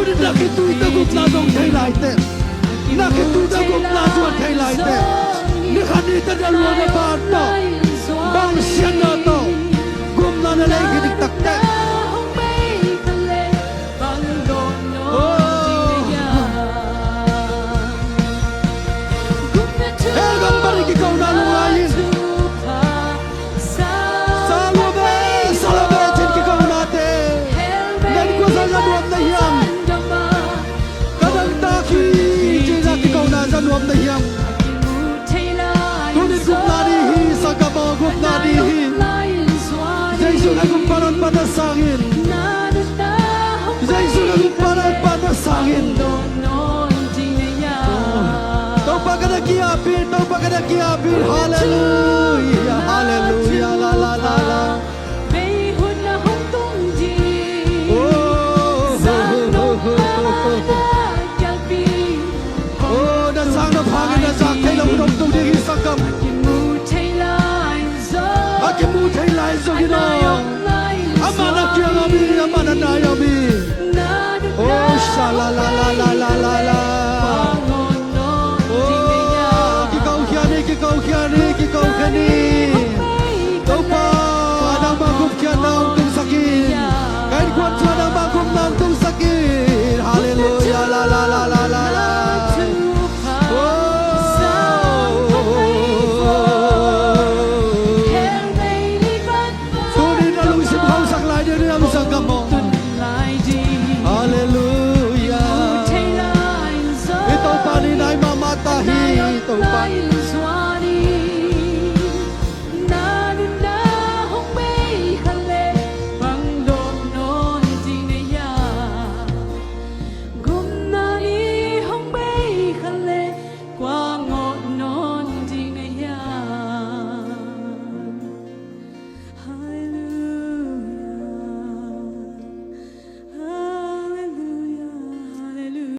Uri na ke tu ita gup na dong thai lai te na ke tu da gup na chuan thai lai te ni khani ta da lo na ba to bang sian na to gup na na lai ke dik tak te el gam bari ki kau na lu ai Nuam na hiam Tunin gup na di hi Sagabo gup na di hi Jesus na gup paran panasangin Jesus na gup paran panasangin Tau pagana kiapin Hallelujah Hallelujah La la la la